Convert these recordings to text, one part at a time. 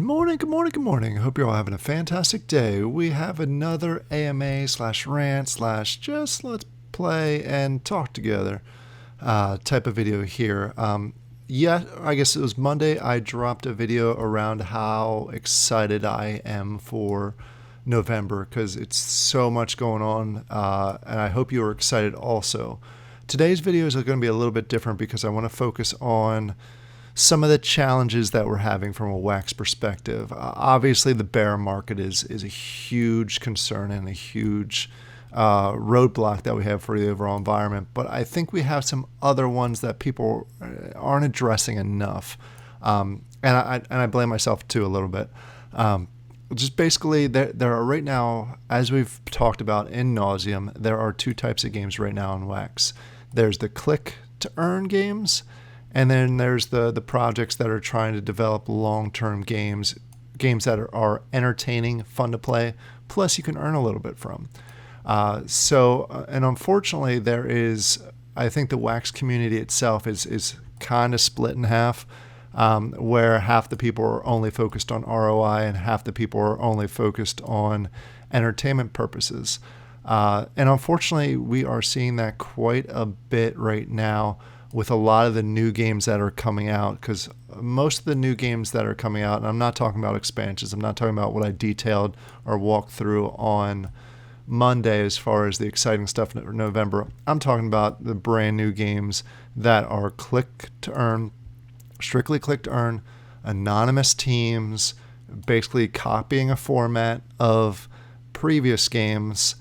Good morning, good morning. I hope you're all having a fantastic day. We have another AMA slash rant slash just let's play and talk together type of video here. I guess it was Monday. I dropped a video around how excited I am for November because it's so much going on, and I hope you are excited also. Today's videos are going to be a little bit different because I want to focus on some of the challenges that we're having from a wax perspective. Obviously, the bear market is a huge concern and a huge roadblock that we have for the overall environment. But I think we have some other ones that people aren't addressing enough, and I blame myself too a little bit. Just basically, there are right now, as we've talked about in nauseum, there are two types of games right now in wax. There's the click to earn games. And then there's the projects that are trying to develop long-term games that are entertaining, fun to play, plus you can earn a little bit from. And unfortunately, I think the wax community itself is kind of split in half, where half the people are only focused on ROI and half the people are only focused on entertainment purposes. And unfortunately, we are seeing that quite a bit right now with a lot of the new games that are coming out, because most of the new games that are coming out, and I'm not talking about expansions, I'm not talking about what I detailed or walked through on Monday as far as the exciting stuff in November. I'm talking about the brand new games that are click to earn, strictly click to earn, anonymous teams, basically copying a format of previous games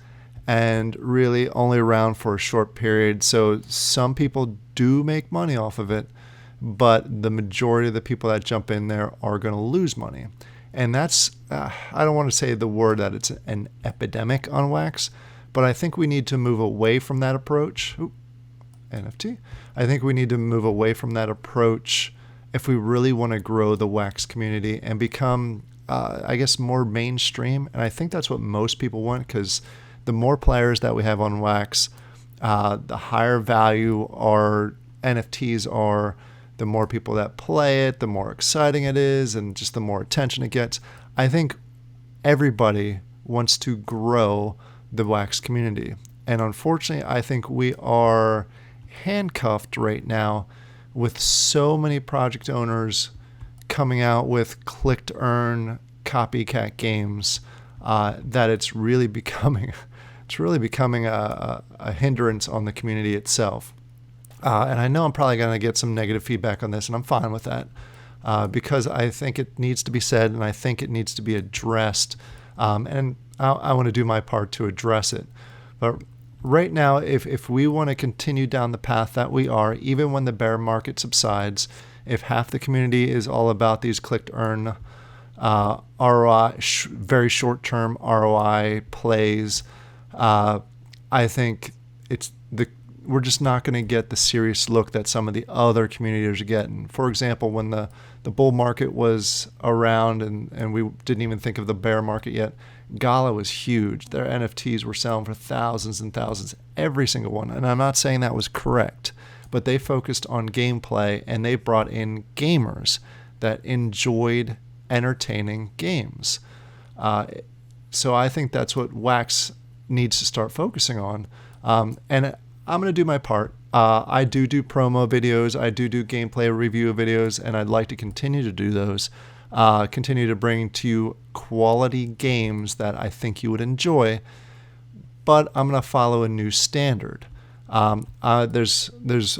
and really only around for a short period. So some people do make money off of it, but the majority of the people that jump in there are going to lose money. And that's, I don't want to say the word that it's an epidemic on wax, but I think we need to move away from that approach. NFT. I think we need to move away from that approach if we really want to grow the wax community and become, more mainstream. And I think that's what most people want, because the more players that we have on wax, the higher value our NFTs are, the more people that play it, the more exciting it is, and just the more attention it gets. I think everybody wants to grow the wax community. And unfortunately, I think we are handcuffed right now with so many project owners coming out with click-to-earn copycat games that it's really becoming a hindrance on the community itself. And I know I'm probably going to get some negative feedback on this, and I'm fine with that, because I think it needs to be said, and I think it needs to be addressed. And I want to do my part to address it. But right now, if we want to continue down the path that we are, even when the bear market subsides, if half the community is all about these click-to-earn ROI, very short-term ROI plays, I think we're just not going to get the serious look that some of the other communities are getting. For example, when the bull market was around and we didn't even think of the bear market yet, Gala was huge. Their NFTs were selling for thousands and thousands, every single one. And I'm not saying that was correct, but they focused on gameplay and they brought in gamers that enjoyed entertaining games. So I think that's what wax needs to start focusing on. And I'm going to do my part. I do promo videos. I do gameplay review videos, and I'd like to continue to do those. Continue to bring to you quality games that I think you would enjoy. But I'm going to follow a new standard. There's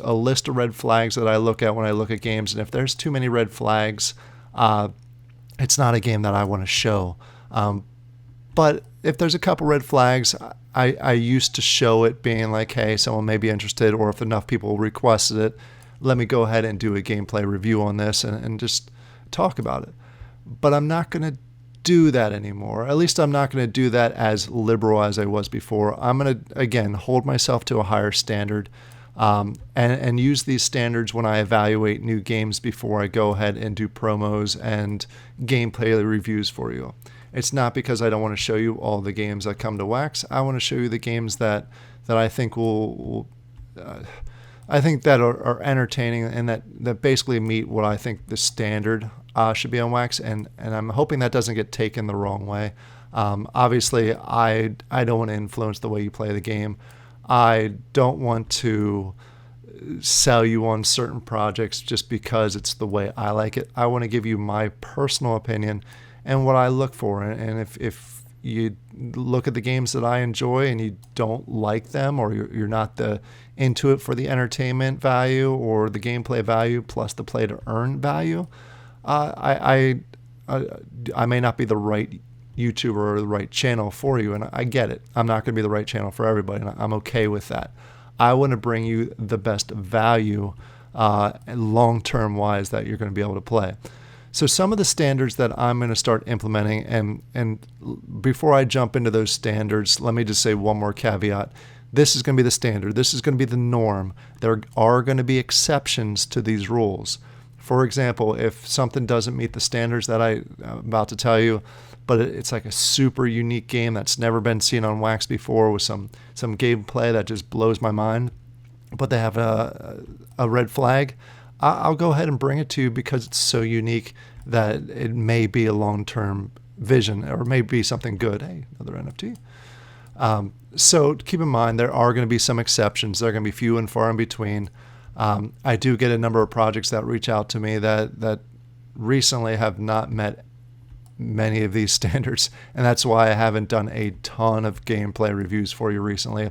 a list of red flags that I look at when I look at games, and if there's too many red flags, it's not a game that I want to show. But if there's a couple red flags, I used to show it being like, hey, someone may be interested, or if enough people requested it, let me go ahead and do a gameplay review on this and just talk about it. But I'm not going to do that anymore. At least I'm not going to do that as liberal as I was before. I'm going to, again, hold myself to a higher standard, and use these standards when I evaluate new games before I go ahead and do promos and gameplay reviews for you. It's not because I don't want to show you all the games that come to wax. I want to show you the games that I think will I think that are entertaining and that basically meet what I think the standard should be on Wax, and I'm hoping that doesn't get taken the wrong way. Obviously, I don't want to influence the way you play the game. I don't want to sell you on certain projects just because it's the way I like it. I want to give you my personal opinion and what I look for. And if you look at the games that I enjoy and you don't like them, or you're not into it for the entertainment value or the gameplay value plus the play to earn value, I may not be the right YouTuber or the right channel for you, and I get it. I'm not going to be the right channel for everybody, and I'm okay with that. I want to bring you the best value long-term wise that you're going to be able to play. So some of the standards that I'm going to start implementing, and before I jump into those standards, let me just say one more caveat. This is going to be the standard. This is going to be the norm. There are going to be exceptions to these rules. For example, if something doesn't meet the standards that I'm about to tell you, but it's like a super unique game that's never been seen on Wax before with some gameplay that just blows my mind, but they have a red flag, I'll go ahead and bring it to you because it's so unique that it may be a long-term vision or may be something good. Hey, another NFT. So keep in mind, there are going to be some exceptions. They're going to be few and far in between. I do get a number of projects that reach out to me that recently have not met many of these standards, and that's why I haven't done a ton of gameplay reviews for you recently.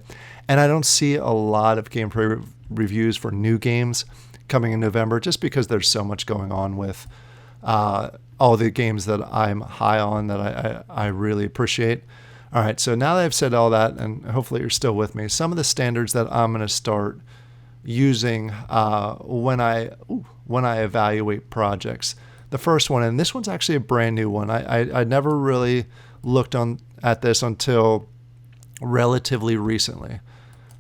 And I don't see a lot of gameplay reviews for new games coming in November, just because there's so much going on with all the games that I'm high on that I really appreciate. All right, so now that I've said all that, and hopefully you're still with me, some of the standards that I'm going to start using when I evaluate projects. The first one, and this one's actually a brand new one. I never really looked at this until relatively recently,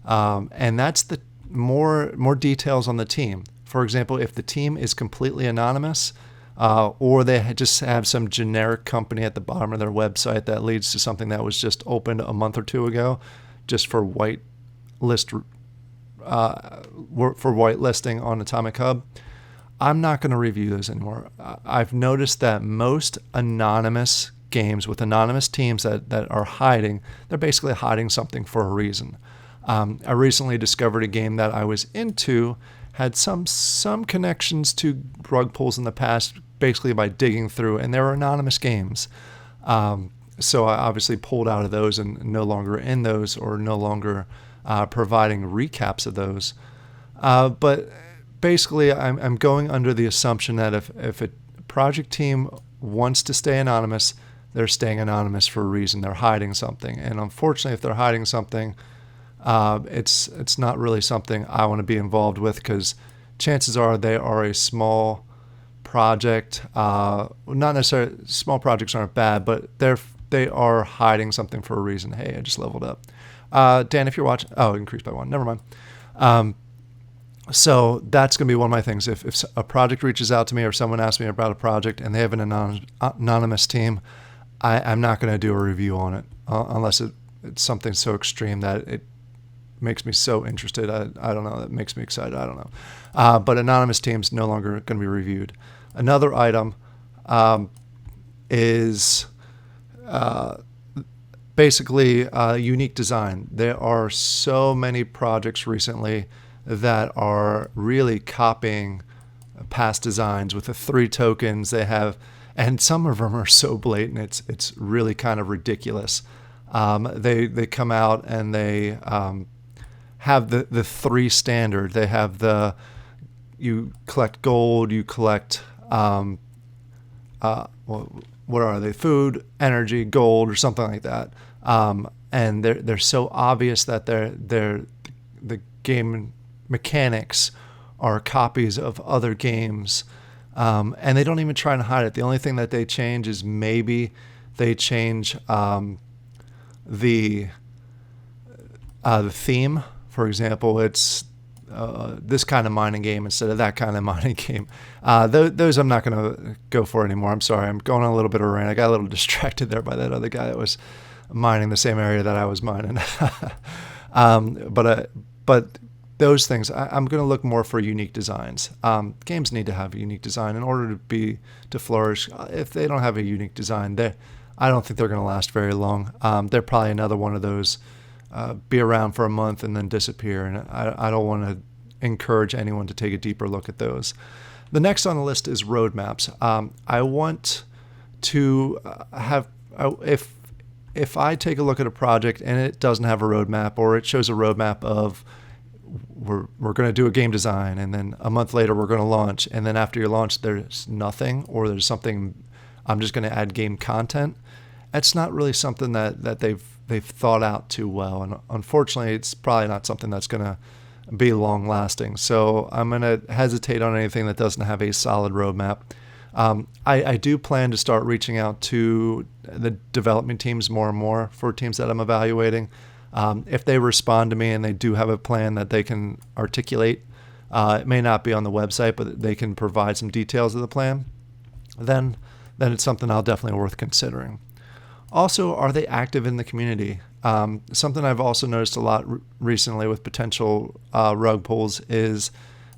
and that's the more details on the team. For example, if the team is completely anonymous, or they just have some generic company at the bottom of their website that leads to something that was just opened a month or two ago, just for whitelisting on Atomic Hub, I'm not going to review those anymore. I've noticed that most anonymous games with anonymous teams that are hiding, they're basically hiding something for a reason. I recently discovered a game that I was into had some connections to rug pulls in the past, basically by digging through, and they were anonymous games. So I obviously pulled out of those and no longer in those, or no longer providing recaps of those. But basically, I'm going under the assumption that if a project team wants to stay anonymous, they're staying anonymous for a reason. They're hiding something. And unfortunately, if they're hiding something, it's not really something I want to be involved with, because chances are they are a small project. Not necessarily, small projects aren't bad, but they are hiding something for a reason. Hey, I just leveled up. Dan, if you're watching, increased by 1. Never mind. So that's going to be one of my things. If a project reaches out to me, or someone asks me about a project and they have an anonymous team, I'm not going to do a review on it unless it's something so extreme that it makes me so interested. I don't know. That makes me excited. I don't know. But anonymous teams no longer going to be reviewed. Another item is basically unique design. There are so many projects recently that are really copying past designs with the 3 tokens they have, and some of them are so blatant it's really kind of ridiculous. They come out and they have the 3 standard. They have you collect gold, you collect what are they? Food, energy, gold, or something like that. And they're so obvious that the game mechanics are copies of other games, and they don't even try and hide it. The only thing that they change is maybe they change the theme. For example, it's this kind of mining game instead of that kind of mining game. Those I'm not going to go for anymore. I'm sorry. I'm going on a little bit of a rant. I got a little distracted there by that other guy that was mining the same area that I was mining. But those things, I'm going to look more for unique designs. Games need to have a unique design in order to flourish. If they don't have a unique design, I don't think they're going to last very long. They're probably another one of those be around for a month and then disappear, and I don't want to encourage anyone to take a deeper look at those. The next on the list is roadmaps. I want to have if I take a look at a project and it doesn't have a roadmap, or it shows a roadmap of we're going to do a game design, and then a month later we're going to launch, and then after your launch there's nothing, or there's something, I'm just going to add game content. That's not really something that they've thought out too well, and unfortunately it's probably not something that's going to be long lasting. So I'm going to hesitate on anything that doesn't have a solid roadmap. I do plan to start reaching out to the development teams more and more for teams that I'm evaluating. If they respond to me and they do have a plan that they can articulate, it may not be on the website, but they can provide some details of the plan, then it's something I'll definitely worth considering. Also, are they active in the community? Something I've also noticed a lot recently with potential rug pulls is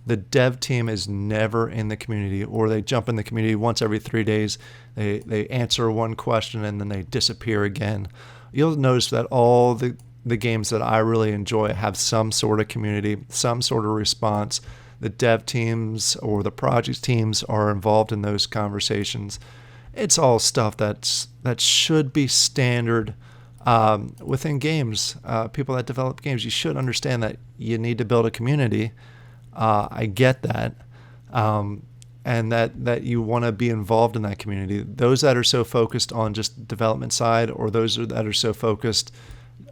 the dev team is never in the community, or they jump in the community once every 3 days. They answer one question and then they disappear again. You'll notice that all the games that I really enjoy have some sort of community, some sort of response. The dev teams or the project teams are involved in those conversations. It's all stuff that should be standard within games. People that develop games, you should understand that you need to build a community. I get that, and that you want to be involved in that community. Those that are so focused on just development side, or those that are so focused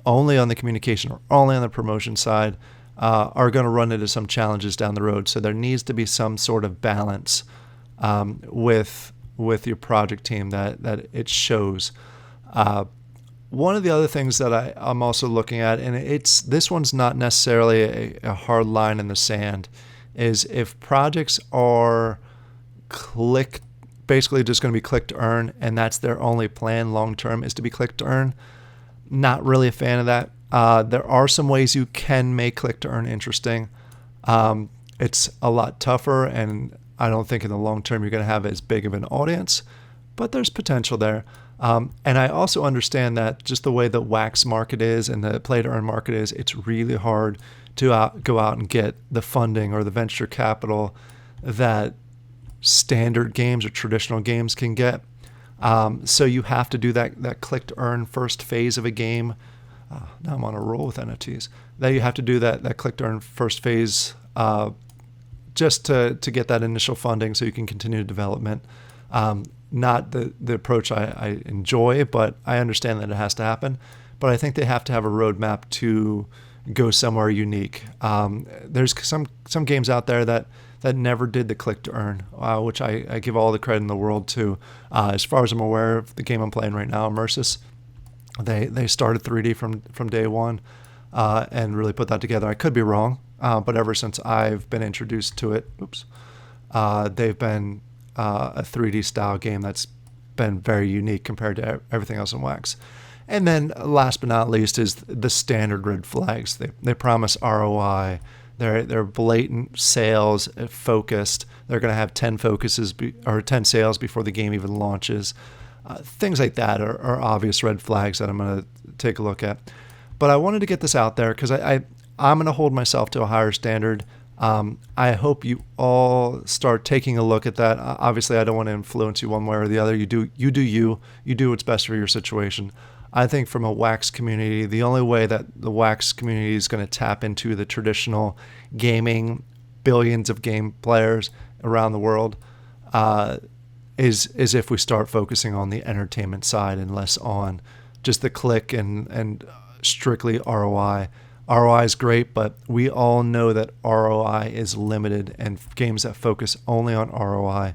only on the communication or only on the promotion side, are going to run into some challenges down the road. So there needs to be some sort of balance with your project team that it shows. One of the other things that I'm also looking at, and this one's not necessarily a hard line in the sand, is if projects are basically just going to be click to earn, and that's their only plan long term is to be click to earn. Not really a fan of that. There are some ways you can make click to earn interesting. It's a lot tougher, and I don't think in the long term you're going to have as big of an audience, but there's potential there. And I also understand that just the way the wax market is and the play to earn market is, it's really hard to go out and get the funding or the venture capital that standard games or traditional games can get. So you have to do that click to earn first phase of a game. Now I'm on a roll with NFTs. That you have to do that click to earn first phase just to get that initial funding so you can continue development. Not the approach I enjoy, but I understand that it has to happen. But I think they have to have a roadmap to go somewhere unique. There's some games out there that never did the click to earn, which I give all the credit in the world to. As far as I'm aware of the game I'm playing right now, Immersus, they started 3D from day one and really put that together. I could be wrong, but ever since I've been introduced to it, they've been a 3D style game that's been very unique compared to everything else in Wax. And then last but not least is the standard red flags. They promise ROI. They're blatant sales focused. They're going to have 10 focuses or 10 sales before the game even launches. Things like that are obvious red flags that I'm going to take a look at. But I wanted to get this out there because I'm going to hold myself to a higher standard. I hope you all start taking a look at that. Obviously, I don't want to influence you one way or the other. You do what's best for your situation. I think from a Wax community, the only way that the Wax community is going to tap into the traditional gaming, billions of game players around the world, is if we start focusing on the entertainment side and less on just the click and strictly ROI. ROI is great, but we all know that ROI is limited, and games that focus only on ROI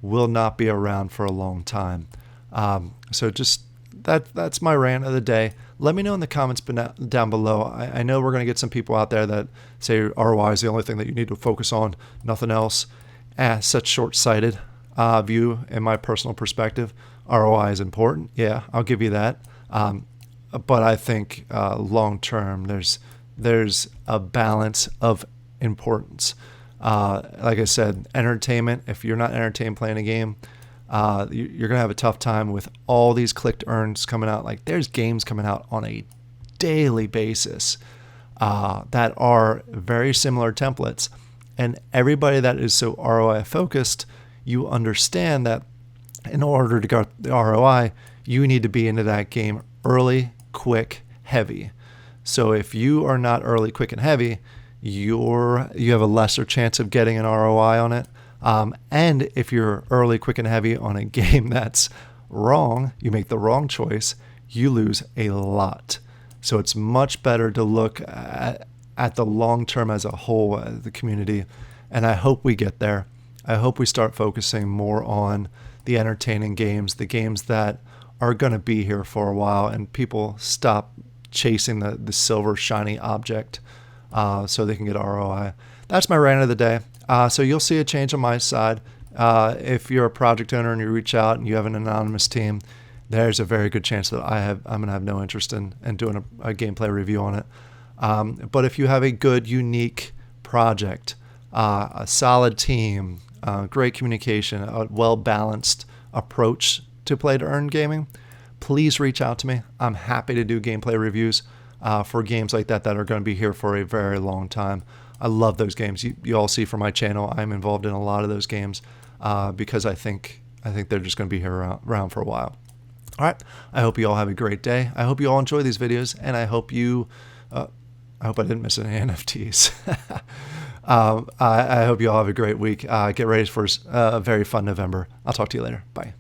will not be around for a long time. So just that's my rant of the day. Let me know in the comments down below. I know we're going to get some people out there that say ROI is the only thing that you need to focus on, nothing else. Such short-sighted view in my personal perspective. ROI is important. Yeah, I'll give you that. But I think long-term, there's there's a balance of importance. Like I said, entertainment. If you're not entertained playing a game, you're gonna have a tough time with all these click to earns coming out. Like there's games coming out on a daily basis that are very similar templates, and everybody that is so ROI focused, you understand that in order to get the ROI, you need to be into that game early, quick, heavy. So if you are not early, quick, and heavy, you have a lesser chance of getting an ROI on it. And if you're early, quick, and heavy on a game that's wrong, you make the wrong choice, you lose a lot. So it's much better to look at the long term as a whole, the community. And I hope we get there. I hope we start focusing more on the entertaining games, the games that are going to be here for a while, and people stop chasing the silver shiny object so they can get ROI. That's my rant of the day. So you'll see a change on my side. If you're a project owner and you reach out and you have an anonymous team, there's a very good chance that I'm going to have no interest in doing a gameplay review on it. But if you have a good, unique project, a solid team, great communication, a well-balanced approach to play to earn gaming, please reach out to me. I'm happy to do gameplay reviews for games like that are going to be here for a very long time. I love those games. You all see from my channel, I'm involved in a lot of those games because I think they're just going to be here around for a while. All right. I hope you all have a great day. I hope you all enjoy these videos, and I hope I didn't miss any NFTs. I hope you all have a great week. Get ready for a very fun November. I'll talk to you later. Bye.